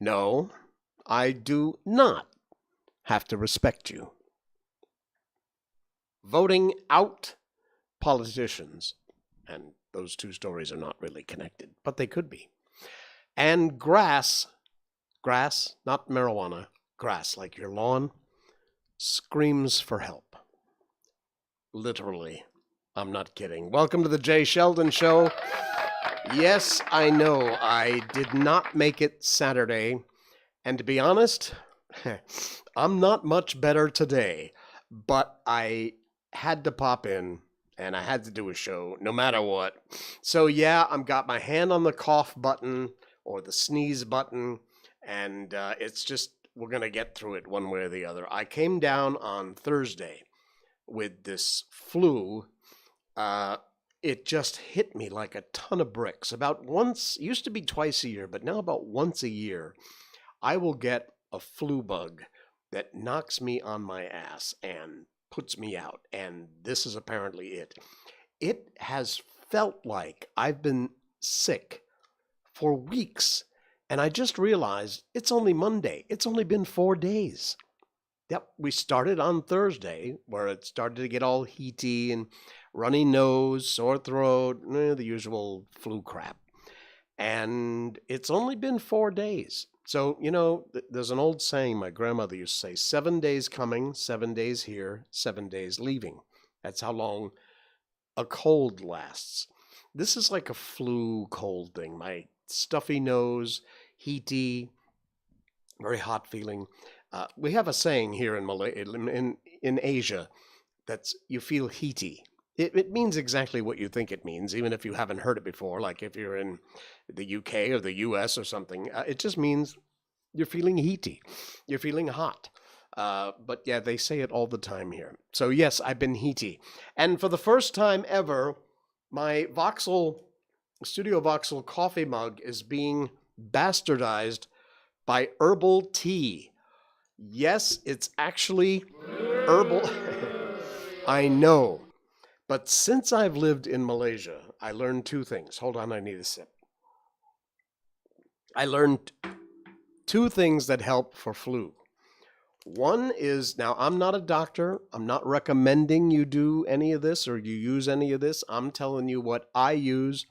No, I do not have to respect you. Voting out politicians, and those two stories are not really connected, but they could be. And grass, not marijuana, grass like your lawn, screams for help. Literally. I'm not kidding. Welcome to the Jay Sheldon Show. Yes, I know I did not make it Saturday, and to be honest, I'm not much better today, but I had to pop in, and I had to do a show, no matter what. So yeah, I've got my hand on the cough button, or the sneeze button, and it's just, we're going to get through it one way or the other. I came down on Thursday with this flu. It just hit me like a ton of bricks. About once, used to be twice a year, but now about once a year, I will get a flu bug that knocks me on my ass and puts me out. And this is apparently it. It has felt like I've been sick for weeks. And I just realized it's only Monday. It's only been 4 days. Yep, we started on Thursday, where it started to get all heaty and runny nose, sore throat, the usual flu crap. And it's only been 4 days. So, there's an old saying my grandmother used to say, 7 days coming, 7 days here, 7 days leaving. That's how long a cold lasts. This is like a flu cold thing. My stuffy nose, heaty, very hot feeling. We have a saying here in Asia that's you feel heaty. It means exactly what you think it means, even if you haven't heard it before, like if you're in the UK or the US or something. It just means you're feeling heaty. You're feeling hot. But yeah, they say it all the time here. So yes, I've been heaty. And for the first time ever, my Studio Voxel coffee mug is being bastardized by herbal tea. Yes, it's actually herbal. I know. But since I've lived in Malaysia, I learned two things. Hold on, I need a sip. I learned two things that help for flu. One is, now I'm not a doctor. I'm not recommending you do any of this or you use any of this. I'm telling you what I use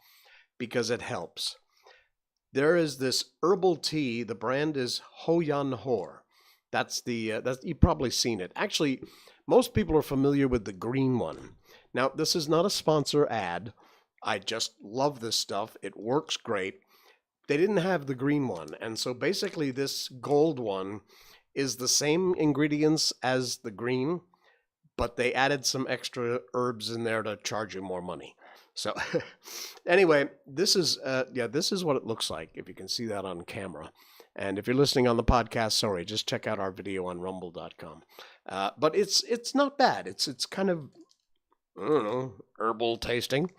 because it helps. There is this herbal tea. The brand is Hoyan Hor. You've probably seen it. Actually, most people are familiar with the green one. Now, this is not a sponsor ad. I just love this stuff. It works great. They didn't have the green one. And so basically this gold one is the same ingredients as the green, but they added some extra herbs in there to charge you more money. So anyway, this is what it looks like, if you can see that on camera. And if you're listening on the podcast, sorry, just check out our video on rumble.com. But it's not bad. It's kind of, I don't know, herbal tasting.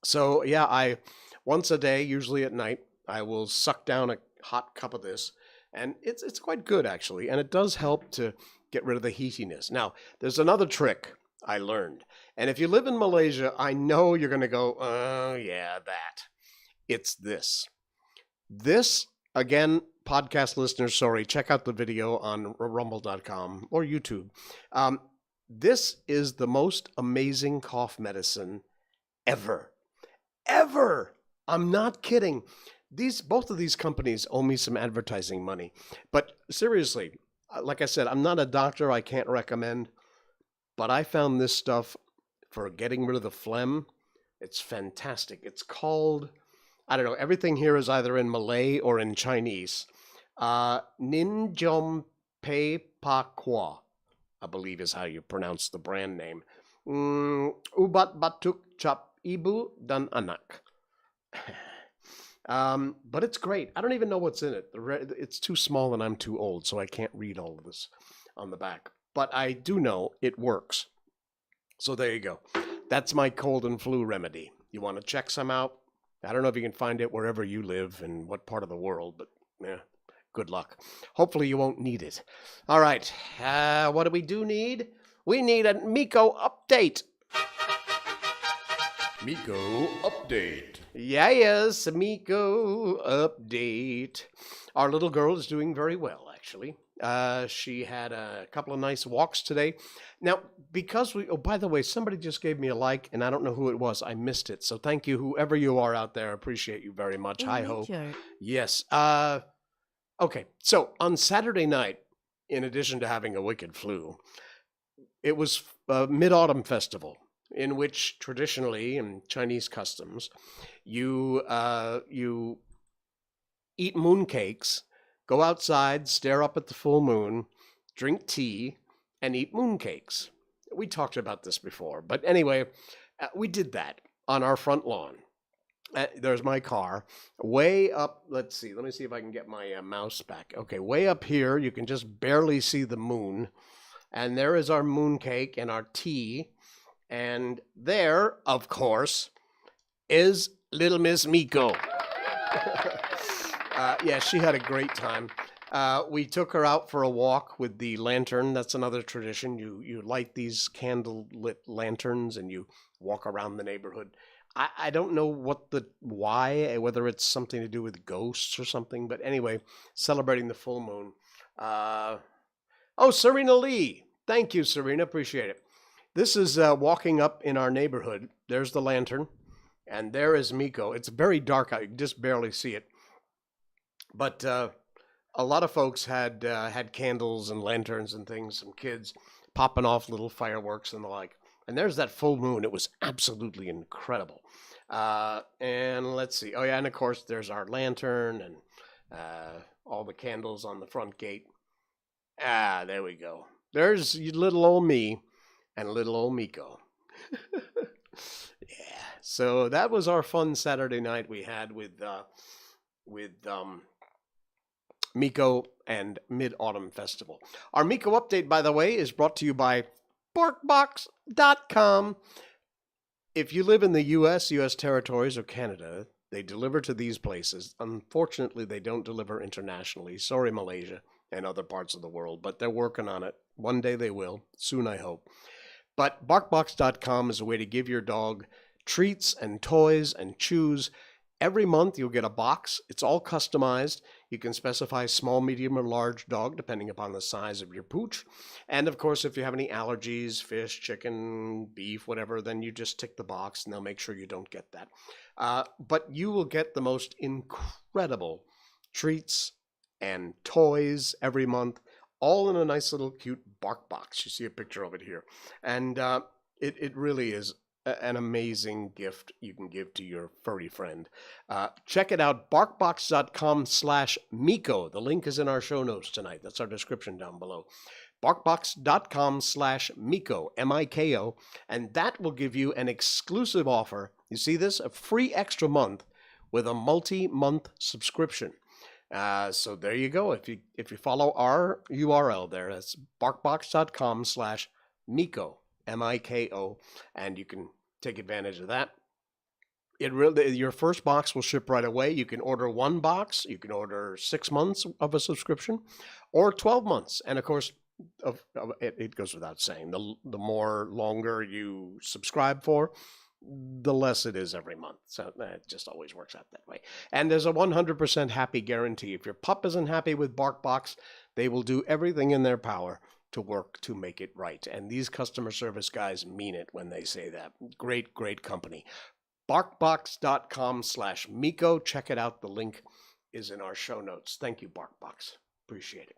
So yeah, once a day, usually at night, I will suck down a hot cup of this, and it's quite good actually, and it does help to get rid of the heatiness. Now, there's another trick I learned, and if you live in Malaysia, I know you're going to go, oh yeah, that. It's this. This, again, podcast listeners, sorry, check out the video on rumble.com or YouTube. This is the most amazing cough medicine ever. Ever! I'm not kidding. Both of these companies owe me some advertising money. But seriously, like I said, I'm not a doctor. I can't recommend. But I found this stuff for getting rid of the phlegm. It's fantastic. It's called, I don't know, everything here is either in Malay or in Chinese. Nin Jom Pe Pa Kwa, I believe is how you pronounce the brand name. Ubat Batuk Cap Ibu dan Anak. But it's great. I don't even know what's in it. It's too small and I'm too old, so I can't read all of this on the back. But I do know it works. So there you go. That's my cold and flu remedy. You want to check some out? I don't know if you can find it wherever you live and what part of the world, but yeah, good luck. Hopefully you won't need it. All right. What do we need? We need a Miko update. Miko update. Yes, Miko update. Our little girl is doing very well, actually. She had a couple of nice walks today. Now, oh, by the way, somebody just gave me a like, and I don't know who it was. I missed it. So thank you, whoever you are out there. I appreciate you very much. Hi ho. Yes. Okay. So on Saturday night, in addition to having a wicked flu, it was Mid-Autumn Festival, in which traditionally, in Chinese customs, you eat mooncakes, go outside, stare up at the full moon, drink tea, and eat mooncakes. We talked about this before, but anyway, we did that on our front lawn. There's my car. Way up, let me see if I can get my mouse back. Okay, way up here, you can just barely see the moon. And there is our mooncake and our tea. And there, of course, is little Miss Miko. Yeah, she had a great time. We took her out for a walk with the lantern. That's another tradition. You light these candle-lit lanterns and you walk around the neighborhood. I don't know why, whether it's something to do with ghosts or something. But anyway, celebrating the full moon. Oh, Serena Lee. Thank you, Serena. Appreciate it. This is walking up in our neighborhood. There's the lantern. And there is Miko. It's very dark out. You can just barely see it. But a lot of folks had candles and lanterns and things, some kids popping off little fireworks and the like. And there's that full moon. It was absolutely incredible. And let's see. Oh, yeah, and of course, there's our lantern and all the candles on the front gate. There we go. There's little old me and little old Miko. Yeah. So that was our fun Saturday night we had with Miko and Mid-Autumn Festival. Our Miko update, by the way, is brought to you by Barkbox.com. If you live in the U.S., U.S. territories, or Canada, they deliver to these places. Unfortunately, they don't deliver internationally. Sorry, Malaysia and other parts of the world, but they're working on it. One day they will. Soon, I hope. But Barkbox.com is a way to give your dog treats and toys and chews. Every month you'll get a box. It's all customized. You can specify small, medium, or large dog depending upon the size of your pooch. And of course, if you have any allergies, fish, chicken, beef, whatever, then you just tick the box and they'll make sure you don't get that. But you will get the most incredible treats and toys every month, all in a nice little cute bark box. You see a picture of it here. And it really is an amazing gift you can give to your furry friend. Check it out, barkbox.com/Miko. The link is in our show notes tonight. That's our description down below. Barkbox.com/Miko, M-I-K-O, and that will give you an exclusive offer. You see this? A free extra month with a multi-month subscription. So there you go. If you follow our URL there, that's barkbox.com/Miko, M-I-K-O, and you can take advantage of that. Your first box will ship right away. You can order one box. You can order 6 months of a subscription, or 12 months. And of course, it goes without saying, the more longer you subscribe for, the less it is every month. So it just always works out that way. And there's a 100% happy guarantee. If your pup isn't happy with BarkBox, they will do everything in their power to work to make it right. And these customer service guys mean it when they say that. Great, great company. Barkbox.com/Miko. Check it out. The link is in our show notes. Thank you, Barkbox. Appreciate it.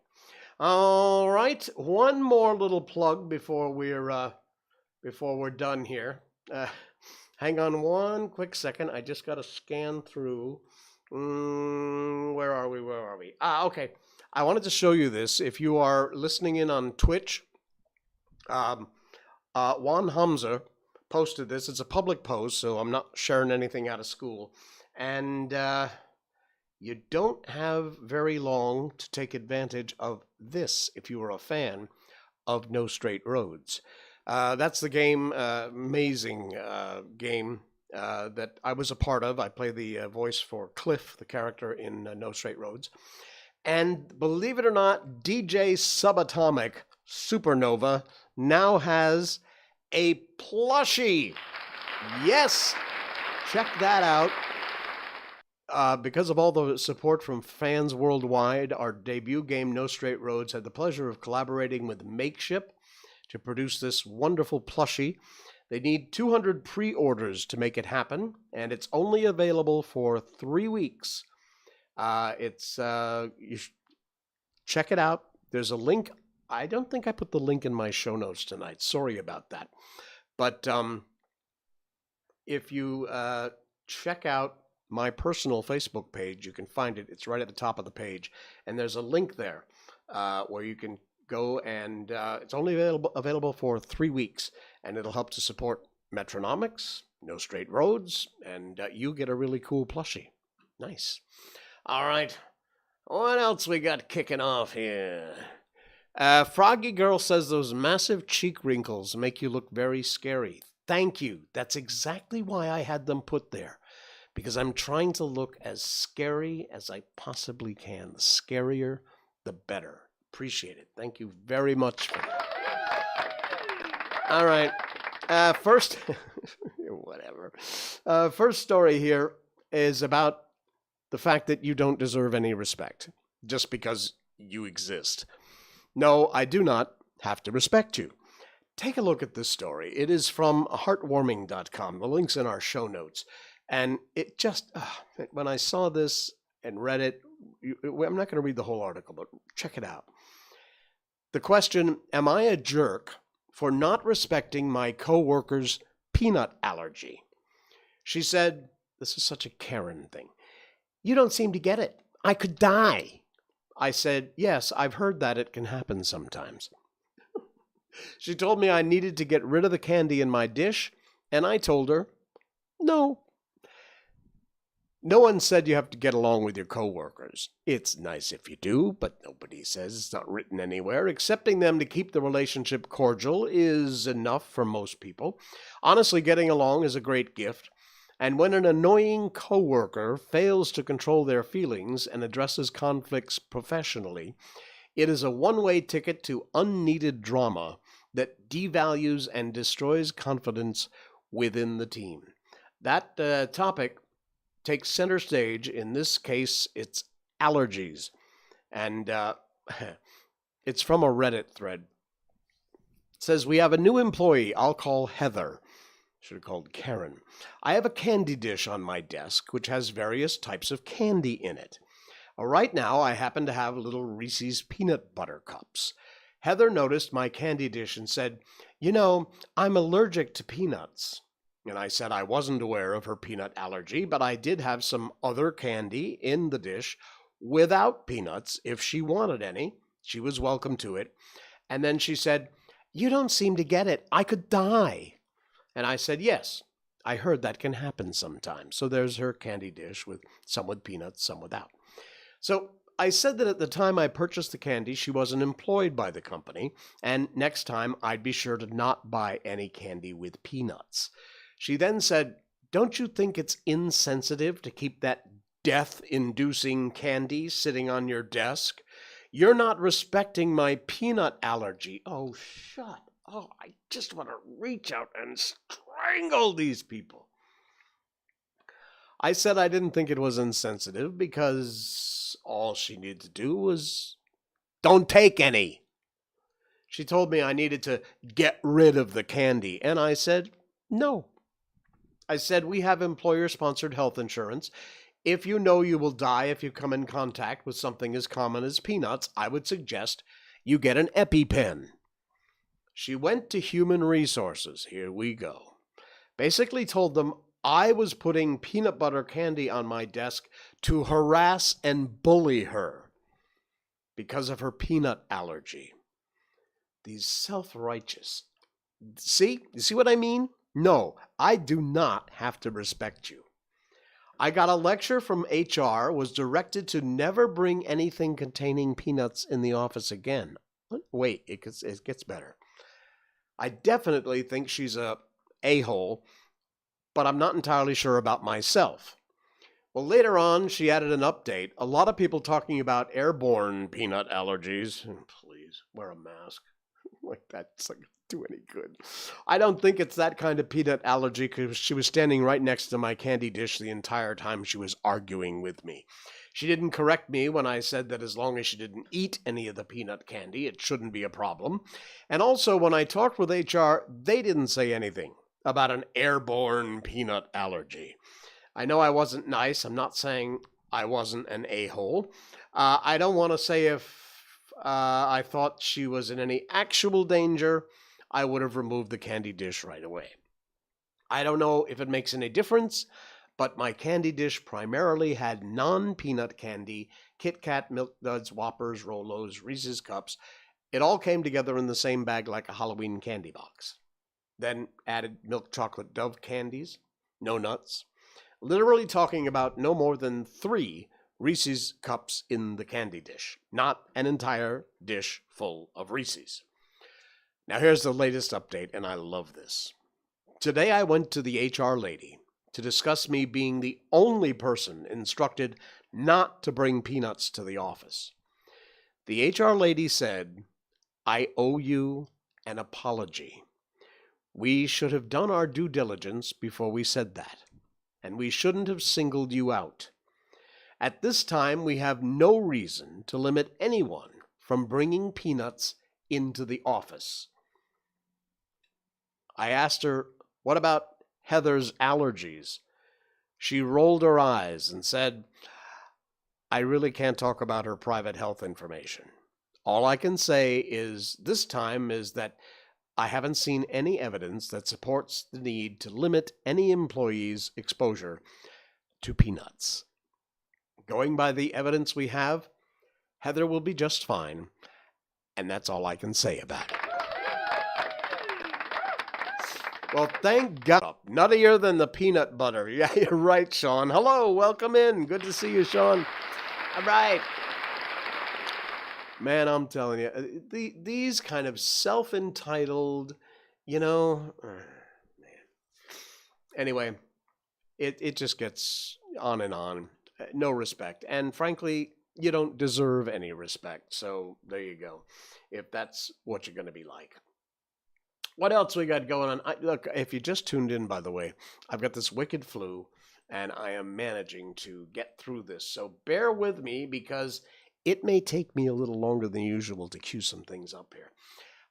All right. One more little plug before we're done here. Hang on one quick second. I just got to scan through. Where are we? Okay. I wanted to show you this. If you are listening in on Twitch, Juan Hamza posted this. It's a public post, so I'm not sharing anything out of school. And you don't have very long to take advantage of this if you are a fan of No Straight Roads. That's the game, amazing game that I was a part of. I play the voice for Cliff, the character in No Straight Roads. And believe it or not, DJ Subatomic Supernova now has a plushie. Yes, check that out. Because of all the support from fans worldwide, our debut game, No Straight Roads, had the pleasure of collaborating with Makeship to produce this wonderful plushie. They need 200 pre-orders to make it happen, and it's only available for 3 weeks. Check it out. There's a link. I don't think I put the link in my show notes tonight. Sorry about that. But if you check out my personal Facebook page, you can find it. It's right at the top of the page. And there's a link there where you can go, and it's only available for 3 weeks. And it'll help to support Metronomics, No Straight Roads, and you get a really cool plushie. Nice. All right. What else we got kicking off here? Froggy Girl says those massive cheek wrinkles make you look very scary. Thank you. That's exactly why I had them put there. Because I'm trying to look as scary as I possibly can. The scarier, the better. Appreciate it. Thank you very much for that. All right. First, whatever. First story here is about the fact that you don't deserve any respect just because you exist. No, I do not have to respect you. Take a look at this story. It is from heartwarming.com. The link's in our show notes. And it just, when I saw this and read it, I'm not going to read the whole article, but check it out. The question, am I a jerk for not respecting my coworker's peanut allergy? She said, this is such a Karen thing. You don't seem to get it. I could die. I said, yes, I've heard that it can happen sometimes. She told me I needed to get rid of the candy in my dish, and I told her, no. No one said you have to get along with your coworkers. It's nice if you do, but nobody says, it's not written anywhere. Accepting them to keep the relationship cordial is enough for most people. Honestly, getting along is a great gift. And when an annoying coworker fails to control their feelings and addresses conflicts professionally, it is a one-way ticket to unneeded drama that devalues and destroys confidence within the team. That topic takes center stage. In this case, it's allergies. And it's from a Reddit thread. It says, we have a new employee I'll call Heather. Should have called Karen. I have a candy dish on my desk, which has various types of candy in it. Right now, I happen to have little Reese's peanut butter cups. Heather noticed my candy dish and said, you know, I'm allergic to peanuts. And I said I wasn't aware of her peanut allergy, but I did have some other candy in the dish without peanuts if she wanted any. She was welcome to it. And then she said, you don't seem to get it. I could die. And I said, yes, I heard that can happen sometimes. So there's her candy dish with some with peanuts, some without. So I said that at the time I purchased the candy, she wasn't employed by the company, and next time I'd be sure to not buy any candy with peanuts. She then said, don't you think it's insensitive to keep that death-inducing candy sitting on your desk? You're not respecting my peanut allergy. Oh, shut. Oh, I just want to reach out and strangle these people. I said I didn't think it was insensitive because all she needed to do was don't take any. She told me I needed to get rid of the candy, and I said no. I said we have employer-sponsored health insurance. If you know you will die if you come in contact with something as common as peanuts, I would suggest you get an EpiPen. She went to Human Resources. Here we go. Basically told them I was putting peanut butter candy on my desk to harass and bully her because of her peanut allergy. These self-righteous. See? You see what I mean? No, I do not have to respect you. I got a lecture from HR, was directed to never bring anything containing peanuts in the office again. Wait, it gets better. I definitely think she's a a-hole, but I'm not entirely sure about myself. Well, later on, she added an update. A lot of people talking about airborne peanut allergies. Please, wear a mask. Like that's like do any good. I don't think it's that kind of peanut allergy because she was standing right next to my candy dish the entire time she was arguing with me. She didn't correct me when I said that as long as she didn't eat any of the peanut candy, it shouldn't be a problem. And also, when I talked with HR, they didn't say anything about an airborne peanut allergy. I know I wasn't nice. I'm not saying I wasn't an a-hole. I don't want to say if I thought she was in any actual danger, I would have removed the candy dish right away. I don't know if it makes any difference, but my candy dish primarily had non-peanut candy, Kit Kat, Milk Duds, Whoppers, Rolos, Reese's Cups. It all came together in the same bag like a Halloween candy box. Then added milk chocolate Dove candies, no nuts. Literally talking about no more than 3 Reese's Cups in the candy dish, not an entire dish full of Reese's. Now here's the latest update, and I love this. Today I went to the HR lady to discuss me being the only person instructed not to bring peanuts to the office. The HR lady said, "I owe you an apology. We should have done our due diligence before we said that, and we shouldn't have singled you out. At this time, we have no reason to limit anyone from bringing peanuts into the office." I asked her, "What about Heather's allergies?" She rolled her eyes and said, "I really can't talk about her private health information. All I can say is this time is that I haven't seen any evidence that supports the need to limit any employee's exposure to peanuts. Going by the evidence we have, Heather will be just fine, and that's all I can say about it." Well, thank God. Nuttier than the peanut butter. Yeah, you're right, Sean. Hello, welcome in. Good to see you, Sean. All right. Man, I'm telling you, these kind of self-entitled, man. Anyway, it just gets on and on. No respect. And frankly, you don't deserve any respect. So there you go, if that's what you're going to be like. What else we got going on? Look, if you just tuned in, by the way, I've got this wicked flu, and I am managing to get through this. So bear with me, because it may take me a little longer than usual to cue some things up here.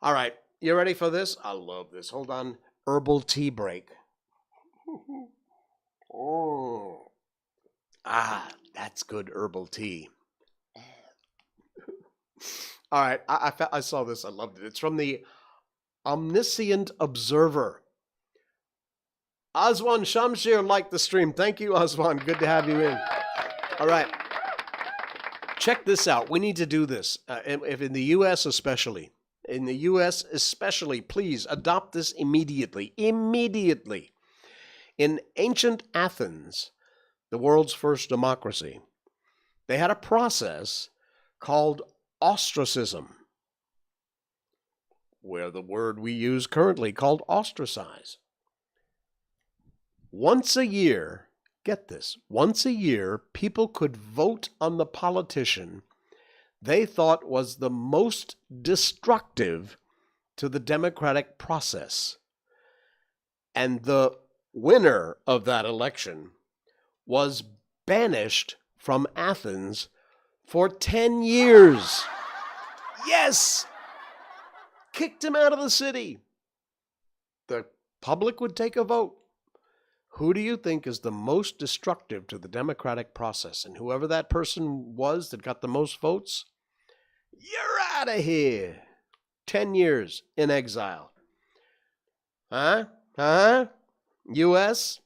All right, you ready for this? I love this. Hold on. Herbal tea break. Oh. That's good herbal tea. All right, I saw this. I loved it. It's from the Omniscient Observer. Oswan Shamshir liked the stream. Thank you, Oswan. Good to have you in. All right. Check this out. We need to do this. If in the U.S. especially. In the U.S. especially, please adopt this immediately. Immediately. In ancient Athens, the world's first democracy, they had a process called ostracism, where the word we use currently called ostracize. Once a year, get this, once a year, people could vote on the politician they thought was the most destructive to the democratic process. And the winner of that election was banished from Athens for 10 years. Yes! Kicked him out of the city. The public would take a vote. Who do you think is the most destructive to the democratic process? And whoever that person was that got the most votes, you're out of here. 10 years in exile. Huh? U.S.?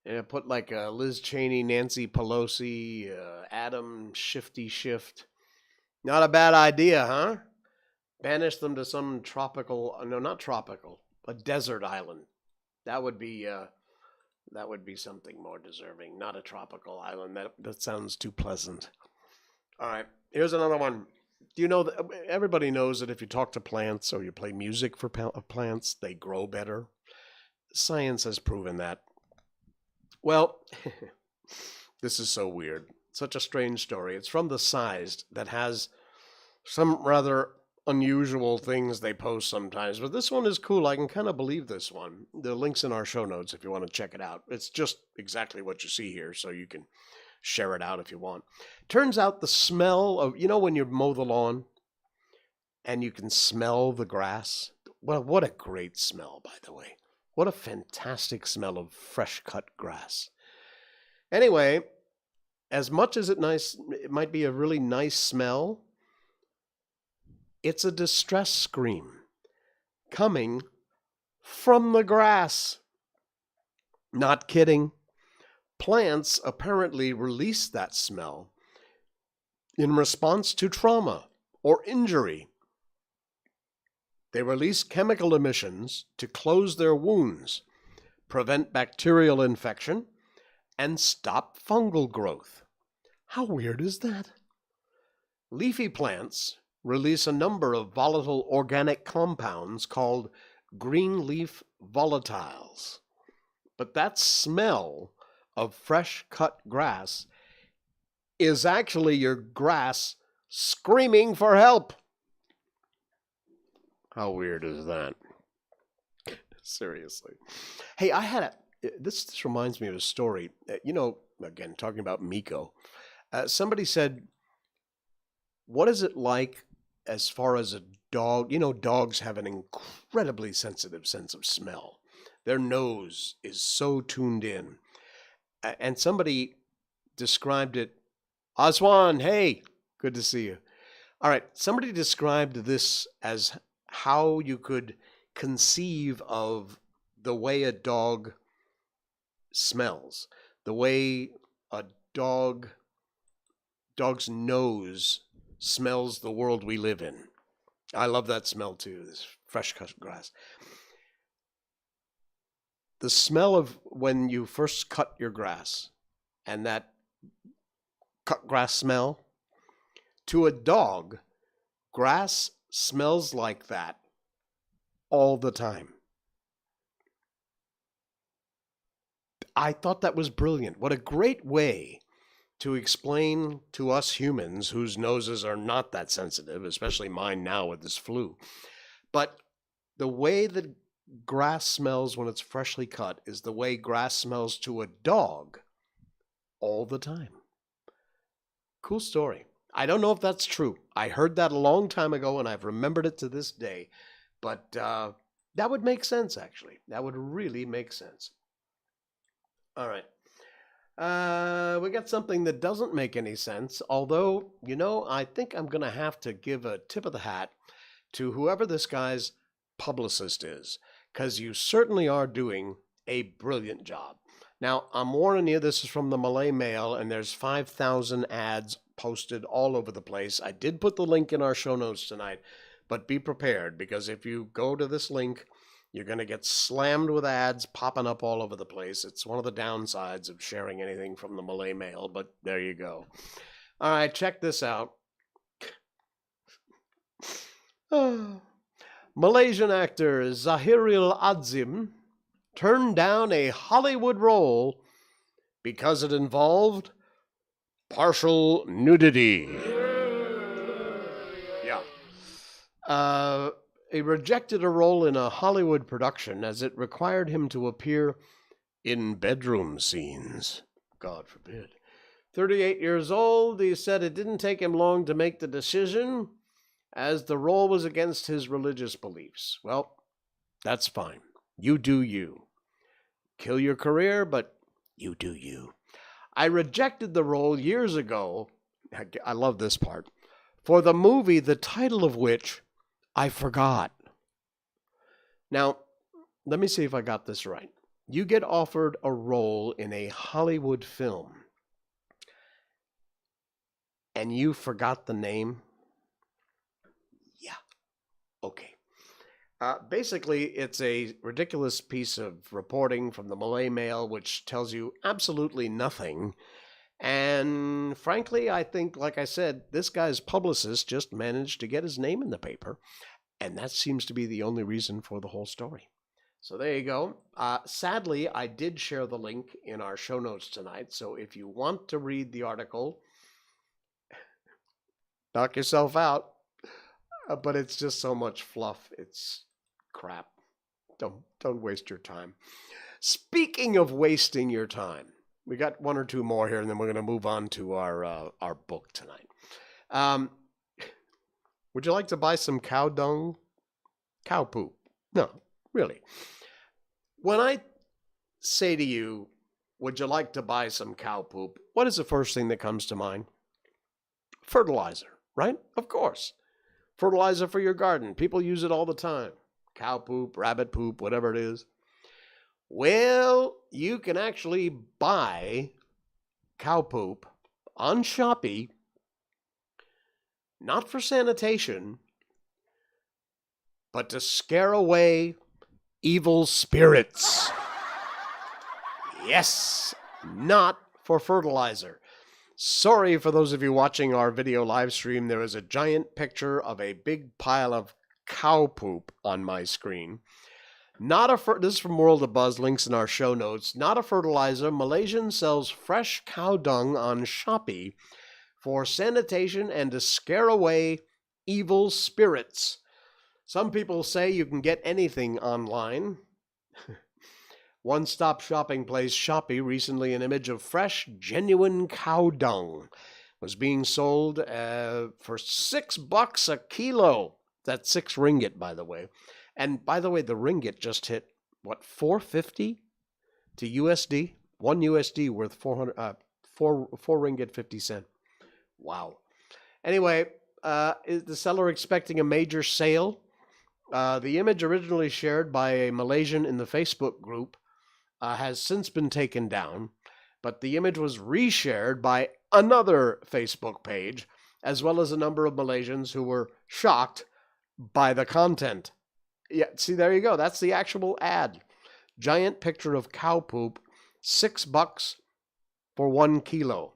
Yeah, put like Liz Cheney, Nancy Pelosi, Adam Shifty Shift. Not a bad idea, huh? Banish them to some tropical, no, not tropical, a desert island. That would be something more deserving. Not a tropical island. That sounds too pleasant. All right, here's another one. Do you know that everybody knows that if you talk to plants or you play music for plants, they grow better? Science has proven that. Well, this is so weird. Such a strange story. It's from The Sized, that has some rather unusual things they post sometimes, but this one is cool. I can kind of believe this one. The link's in our show notes if you want to check it out. It's just exactly what you see here, so you can share it out if you want. Turns out the smell of, when you mow the lawn and you can smell the grass. Well, what a great smell, by the way. What a fantastic smell of fresh cut grass. Anyway, as much as it might be a really nice smell, it's a distress scream coming from the grass. Not kidding. Plants apparently release that smell in response to trauma or injury. They release chemical emissions to close their wounds, prevent bacterial infection, and stop fungal growth. How weird is that? Leafy plants release a number of volatile organic compounds called green leaf volatiles. But that smell of fresh cut grass is actually your grass screaming for help. How weird is that? Seriously. Hey, this reminds me of a story. Again, talking about Miko. Somebody said, what is it like as far as a dog? Dogs have an incredibly sensitive sense of smell. Their nose is so tuned in. And somebody described it. Aswan, hey, good to see you. All right, somebody described this as how you could conceive of the way a dog smells, the way a dog's nose smells the world we live in. I love that smell too, this fresh cut grass. The smell of when you first cut your grass and that cut grass smell, to a dog, grass smells like that all the time. I thought that was brilliant. What a great way to explain to us humans whose noses are not that sensitive, especially mine now with this flu. But the way that grass smells when it's freshly cut is the way grass smells to a dog all the time. Cool story. I don't know if that's true. I heard that a long time ago and I've remembered it to this day. But that would make sense, actually. That would really make sense. All right. We got something that doesn't make any sense, although, I think I'm going to have to give a tip of the hat to whoever this guy's publicist is, because you certainly are doing a brilliant job. Now, I'm warning you, this is from the Malay Mail, and there's 5,000 ads posted all over the place. I did put the link in our show notes tonight, but be prepared, because if you go to this link, you're going to get slammed with ads popping up all over the place. It's one of the downsides of sharing anything from the Malay Mail, but there you go. All right, check this out. Malaysian actor Zahiril Adzim turned down a Hollywood role because it involved partial nudity. Yeah. He rejected a role in a Hollywood production as it required him to appear in bedroom scenes. God forbid. 38 years old, he said it didn't take him long to make the decision, as the role was against his religious beliefs. Well, that's fine. You do you. Kill your career, but you do you. I rejected the role years ago, I love this part, for the movie, the title of which I forgot. Now, let me see if I got this right. You get offered a role in a Hollywood film, and you forgot the name? Yeah. Okay. Basically, it's a ridiculous piece of reporting from the Malay Mail, which tells you absolutely nothing. And frankly, I think, like I said, this guy's publicist just managed to get his name in the paper. And that seems to be the only reason for the whole story. So there you go. Sadly, I did share the link in our show notes tonight. So if you want to read the article, knock yourself out. but it's just so much fluff. It's crap. Don't waste your time. Speaking of wasting your time, we got one or two more here, and then we're going to move on to our book tonight. Would you like to buy some cow dung? Cow poop? No, really. When I say to you, would you like to buy some cow poop? What is the first thing that comes to mind? Fertilizer, right? Of course. Fertilizer for your garden. People use it all the time. Cow poop, rabbit poop, whatever it is. Well, you can actually buy cow poop on Shopee, not for sanitation, but to scare away evil spirits. Yes, not for fertilizer. Sorry for those of you watching our video live stream. There is a giant picture of a big pile of cow poop on my screen. This is from World of Buzz, links in our show notes. Not a fertilizer. Malaysian sells fresh cow dung on Shopee for sanitation and to scare away evil spirits. Some people say you can get anything online. One-stop shopping place Shopee, recently an image of fresh, genuine cow dung was being sold for $6 a kilo. That's 6 ringgit, by the way. And by the way, the ringgit just hit, what, 450 to USD? 1 USD worth 4 ringgit 50 cent. Wow. Anyway, is the seller expecting a major sale? The image originally shared by a Malaysian in the Facebook group has since been taken down, but the image was reshared by another Facebook page, as well as a number of Malaysians who were shocked by the content. Yeah, see, there you go. That's the actual ad. Giant picture of cow poop, $6 for 1 kilo.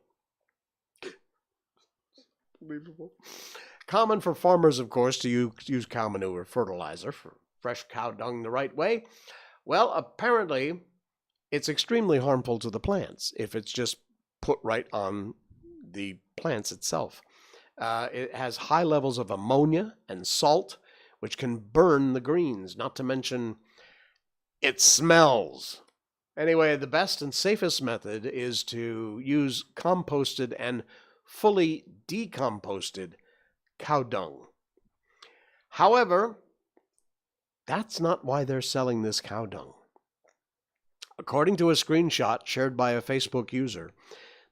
Unbelievable. Common for farmers, of course, to use cow manure fertilizer for fresh cow dung the right way. Well, apparently, it's extremely harmful to the plants if it's just put right on the plants itself. It has high levels of ammonia and salt, which can burn the greens, not to mention it smells. Anyway, the best and safest method is to use composted and fully decomposted cow dung. However, that's not why they're selling this cow dung. According to a screenshot shared by a Facebook user,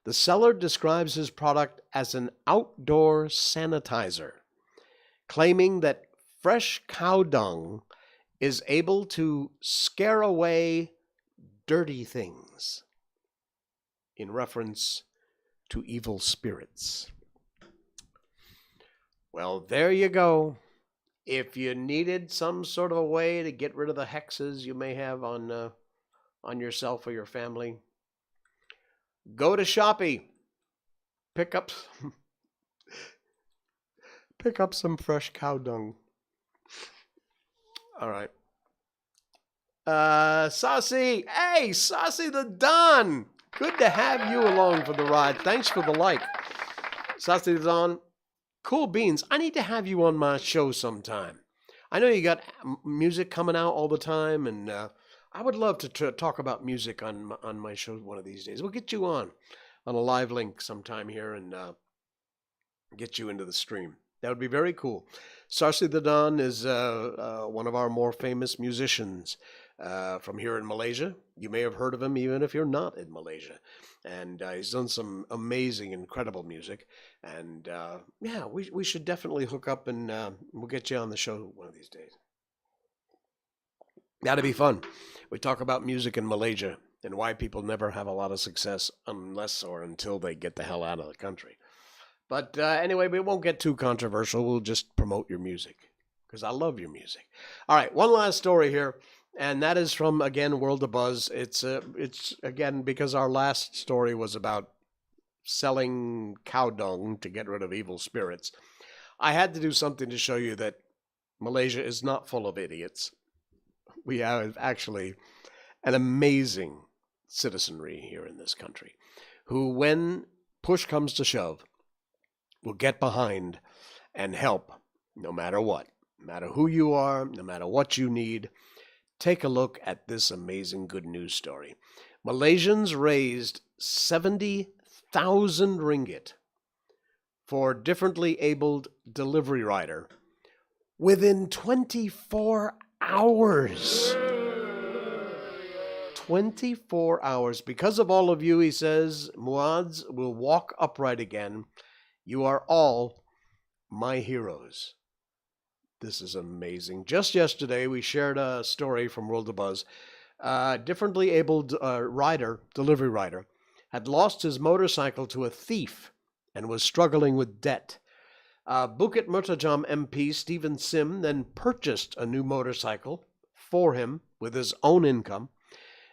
the seller describes his product as an outdoor sanitizer, claiming that fresh cow dung is able to scare away dirty things, in reference to evil spirits. Well, there you go. If you needed some sort of a way to get rid of the hexes you may have on yourself or your family, go to Shopee. Pick up some fresh cow dung. All right. Saucy. Hey, Saucy the Don. Good to have you along for the ride. Thanks for the like. Saucy the Don. Cool beans. I need to have you on my show sometime. I know you got music coming out all the time, and I would love to talk about music on my show one of these days. We'll get you on a live link sometime here and get you into the stream. That would be very cool. Sarsi the Don is one of our more famous musicians from here in Malaysia. You may have heard of him even if you're not in Malaysia. And he's done some amazing, incredible music. And yeah, we should definitely hook up and we'll get you on the show one of these days. That'd be fun. We talk about music in Malaysia and why people never have a lot of success unless or until they get the hell out of the country. But anyway, we won't get too controversial. We'll just promote your music because I love your music. All right, one last story here, and that is from, again, World of Buzz. It's again, because our last story was about selling cow dung to get rid of evil spirits. I had to do something to show you that Malaysia is not full of idiots. We have actually an amazing citizenry here in this country who, when push comes to shove, will get behind and help no matter what, no matter who you are, no matter what you need, take a look at this amazing good news story. Malaysians raised 70,000 ringgit for differently abled delivery rider within 24 hours. 24 hours. Because of all of you, he says, Muads will walk upright again. You are all my heroes. This is amazing. Just yesterday, we shared a story from World of Buzz. Differently abled delivery rider, had lost his motorcycle to a thief and was struggling with debt. Bukit Mertajam MP Stephen Sim then purchased a new motorcycle for him with his own income,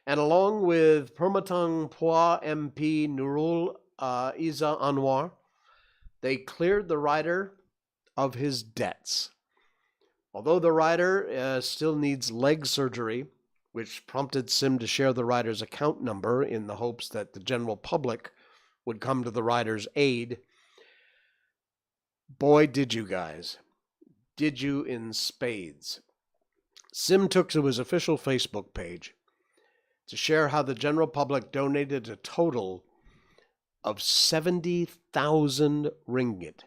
and along with Permatang Pua MP Nurul Iza Anwar, they cleared the rider of his debts. Although the rider still needs leg surgery, which prompted Sim to share the rider's account number in the hopes that the general public would come to the rider's aid. Boy, did you guys. Did you in spades. Sim took to his official Facebook page to share how the general public donated a total of 70,000 ringgit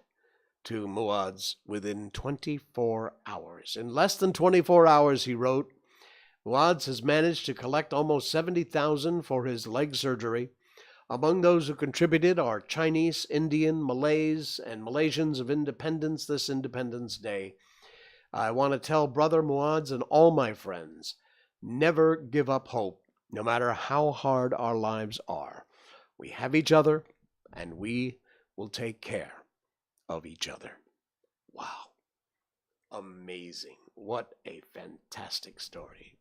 to Muads within 24 hours. In less than 24 hours, he wrote, Muads has managed to collect almost 70,000 for his leg surgery. Among those who contributed are Chinese, Indian, Malays, and Malaysians of independence this Independence Day. I want to tell Brother Muads and all my friends, never give up hope, no matter how hard our lives are. We have each other, and we will take care of each other. Wow. Amazing. What a fantastic story.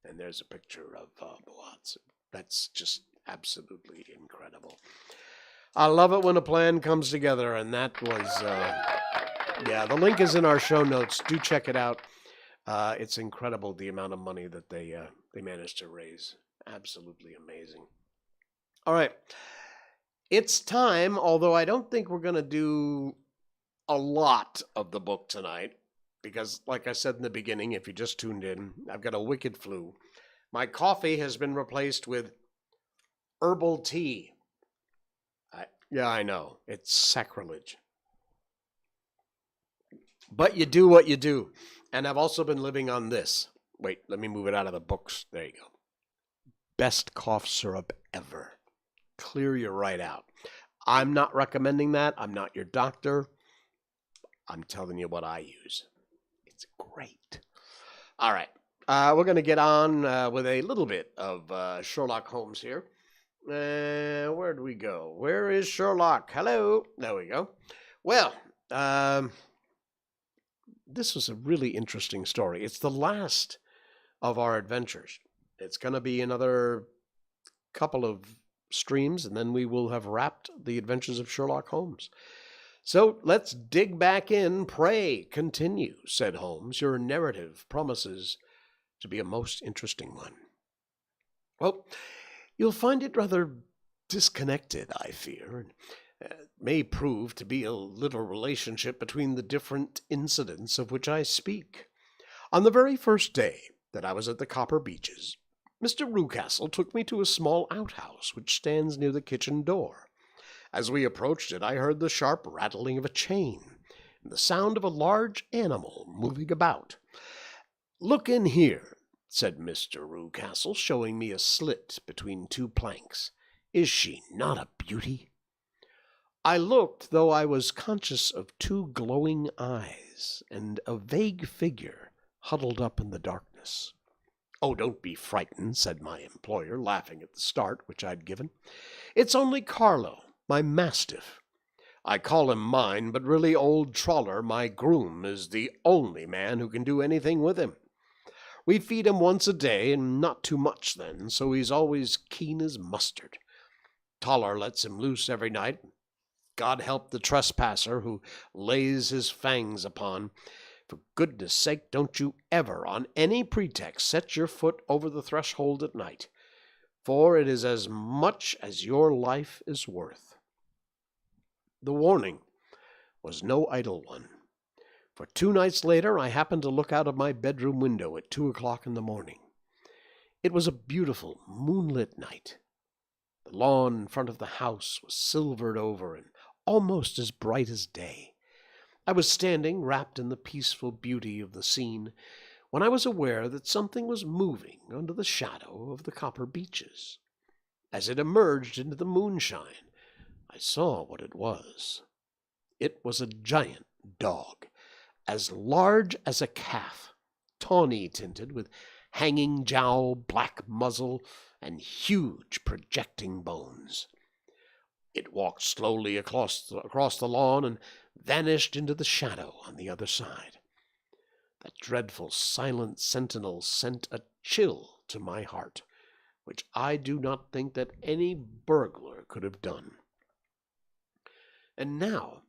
And there's a picture of Muads. That's just absolutely incredible. I love it when a plan comes together, and that was, the link is in our show notes. Do check it out. It's incredible the amount of money that they managed to raise. Absolutely amazing. All right. It's time, although I don't think we're going to do a lot of the book tonight, because like I said in the beginning, if you just tuned in, I've got a wicked flu. My coffee has been replaced with herbal tea. I know, it's sacrilege. But you do what you do. And I've also been living on this. Wait, let me move it out of the books. There you go. Best cough syrup ever. Clear you right out. I'm not recommending that. I'm not your doctor. I'm telling you what I use. It's great. All right. We're going to get on with a little bit of Sherlock Holmes here. Where do we go? Where is Sherlock? Hello. There we go. Well, this was a really interesting story. It's the last of our adventures. It's going to be another couple of streams, and then we will have wrapped the adventures of Sherlock Holmes. So let's dig back in. Pray continue, said Holmes. Your narrative promises to be a most interesting one. Well, you'll find it rather disconnected, I fear, and may prove to be a little relationship between the different incidents of which I speak. On the very first day that I was at the Copper Beeches, Mr. Rucastle took me to a small outhouse which stands near the kitchen door. As we approached it, I heard the sharp rattling of a chain and the sound of a large animal moving about. Look in here, said Mr. Rucastle, showing me a slit between two planks. Is she not a beauty? I looked, though I was conscious of two glowing eyes and a vague figure huddled up in the darkness. Oh, don't be frightened, said my employer, laughing at the start which I'd given. It's only Carlo, my mastiff. I call him mine, but really old Trawler, my groom, is the only man who can do anything with him. We feed him once a day, and not too much then, so he's always keen as mustard. Toller lets him loose every night. God help the trespasser who lays his fangs upon. For goodness sake, don't you ever, on any pretext, set your foot over the threshold at night, for it is as much as your life is worth. The warning was no idle one, For 2 nights later I happened to look out of my bedroom window at 2 o'clock in the morning. It was a beautiful moonlit night. The lawn in front of the house was silvered over and almost as bright as day. I was standing, wrapped in the peaceful beauty of the scene, when I was aware that something was moving under the shadow of the copper beeches. As it emerged into the moonshine, I saw what it was. It was a giant dog, as large as a calf, tawny tinted, with hanging jowl, black muzzle, and huge projecting bones. It walked slowly across the lawn and vanished into the shadow on the other side. That dreadful silent sentinel sent a chill to my heart, which I do not think that any burglar could have done. And now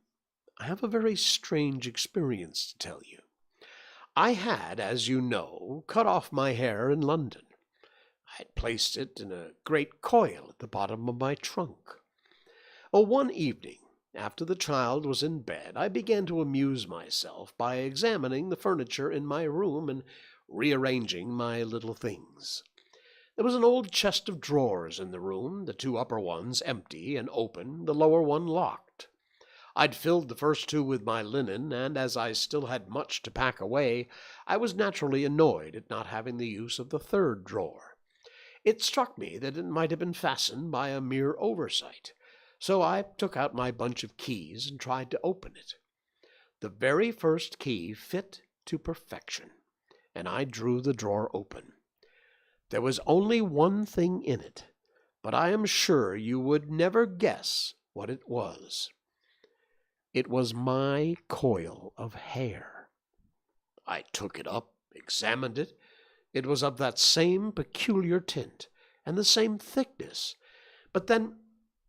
I have a very strange experience to tell you. I had, as you know, cut off my hair in London. I had placed it in a great coil at the bottom of my trunk. One evening, after the child was in bed, I began to amuse myself by examining the furniture in my room and rearranging my little things. There was an old chest of drawers in the room, the 2 upper ones empty and open, the lower one locked. I'd filled the first 2 with my linen, and as I still had much to pack away, I was naturally annoyed at not having the use of the 3rd drawer. It struck me that it might have been fastened by a mere oversight, so I took out my bunch of keys and tried to open it. The very first key fit to perfection, and I drew the drawer open. There was only one thing in it, but I am sure you would never guess what it was. It was my coil of hair. I took it up, examined it. It was of that same peculiar tint and the same thickness, but then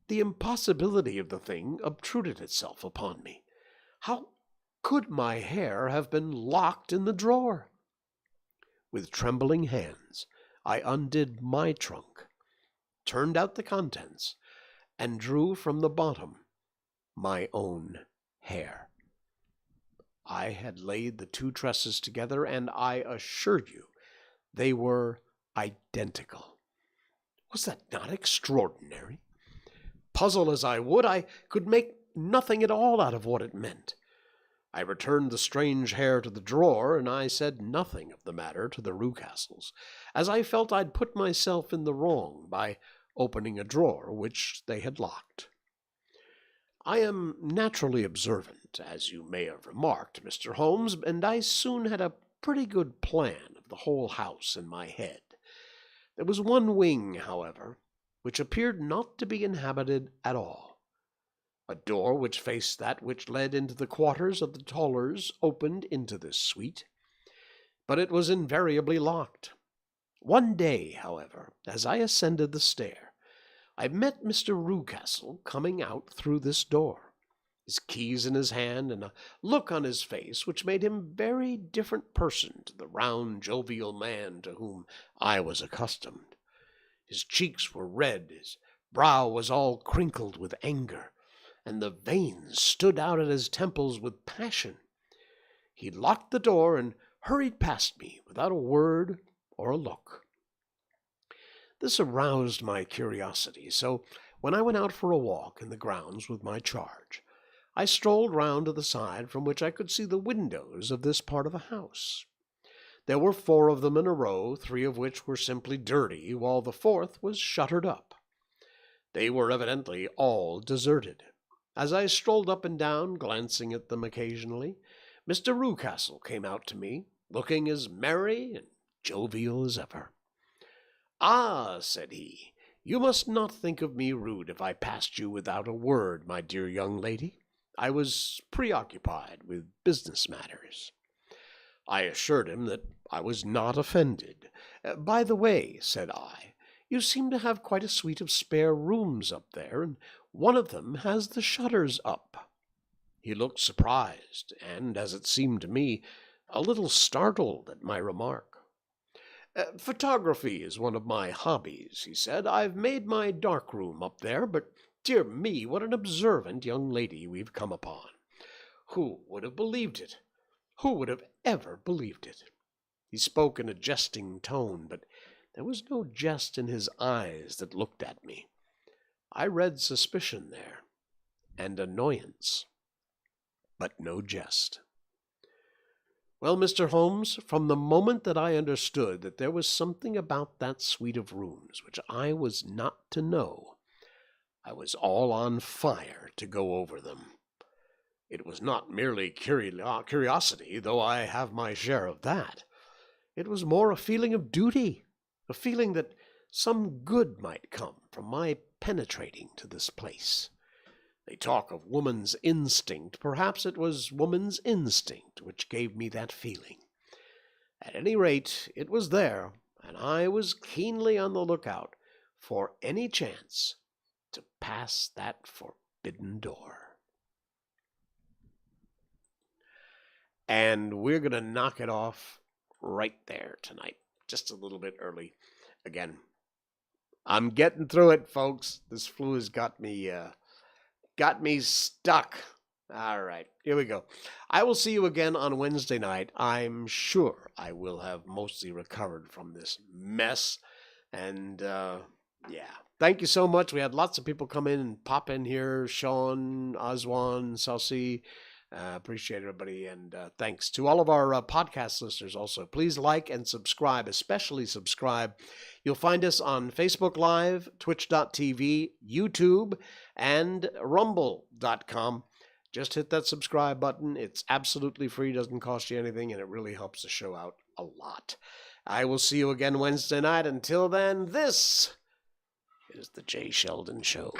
the impossibility of the thing obtruded itself upon me. How could my hair have been locked in the drawer? With trembling hands, I undid my trunk, turned out the contents, and drew from the bottom my own hair. I had laid the 2 tresses together, and I assure you they were identical. Was that not extraordinary? Puzzle as I would, I could make nothing at all out of what it meant. I returned the strange hair to the drawer, and I said nothing of the matter to the Rucastles, as I felt I'd put myself in the wrong by opening a drawer which they had locked. I am naturally observant, as you may have remarked, Mr. Holmes, and I soon had a pretty good plan of the whole house in my head. There was one wing, however, which appeared not to be inhabited at all. A door which faced that which led into the quarters of the Tollers opened into this suite, but it was invariably locked. One day, however, as I ascended the stair, I met Mr. Rucastle coming out through this door, his keys in his hand and a look on his face which made him a very different person to the round, jovial man to whom I was accustomed. His cheeks were red, his brow was all crinkled with anger, and the veins stood out at his temples with passion. He locked the door and hurried past me without a word or a look. This aroused my curiosity, so when I went out for a walk in the grounds with my charge, I strolled round to the side from which I could see the windows of this part of the house. There were 4 of them in a row, 3 of which were simply dirty, while the 4th was shuttered up. They were evidently all deserted. As I strolled up and down, glancing at them occasionally, Mr. Rucastle came out to me, looking as merry and jovial as ever. "Ah," said he, "you must not think of me rude if I passed you without a word, my dear young lady. I was preoccupied with business matters." I assured him that I was not offended. "By the way," said I, "you seem to have quite a suite of spare rooms up there, and one of them has the shutters up." He looked surprised, and, as it seemed to me, a little startled at my remark. "Photography is one of my hobbies," he said. "I've made my dark room up there, but dear me, what an observant young lady we've come upon. Who would have believed it? Who would have ever believed it? He spoke in a jesting tone, but there was no jest in his eyes that looked at me. I read suspicion there, and annoyance, but no jest. Well, Mr. Holmes, from the moment that I understood that there was something about that suite of rooms which I was not to know, I was all on fire to go over them. It was not merely curiosity, though I have my share of that. It was more a feeling of duty, a feeling that some good might come from my penetrating to this place. They talk of woman's instinct. Perhaps it was woman's instinct which gave me that feeling. At any rate, it was there, and I was keenly on the lookout for any chance to pass that forbidden door. And we're going to knock it off right there tonight, just a little bit early. Again, I'm getting through it, folks. This flu has got me stuck. All right, here we go. I will see you again on Wednesday night. I'm sure I will have mostly recovered from this mess. And, thank you so much. We had lots of people come in and pop in here. Sean, Oswan, Salsi. Appreciate everybody, and thanks to all of our podcast listeners also. Please like and subscribe, especially subscribe. You'll find us on Facebook Live, Twitch.tv, YouTube, and Rumble.com. Just hit that subscribe button. It's absolutely free, doesn't cost you anything, and it really helps the show out a lot. I will see you again Wednesday night. Until then, this is The Jay Sheldon Show.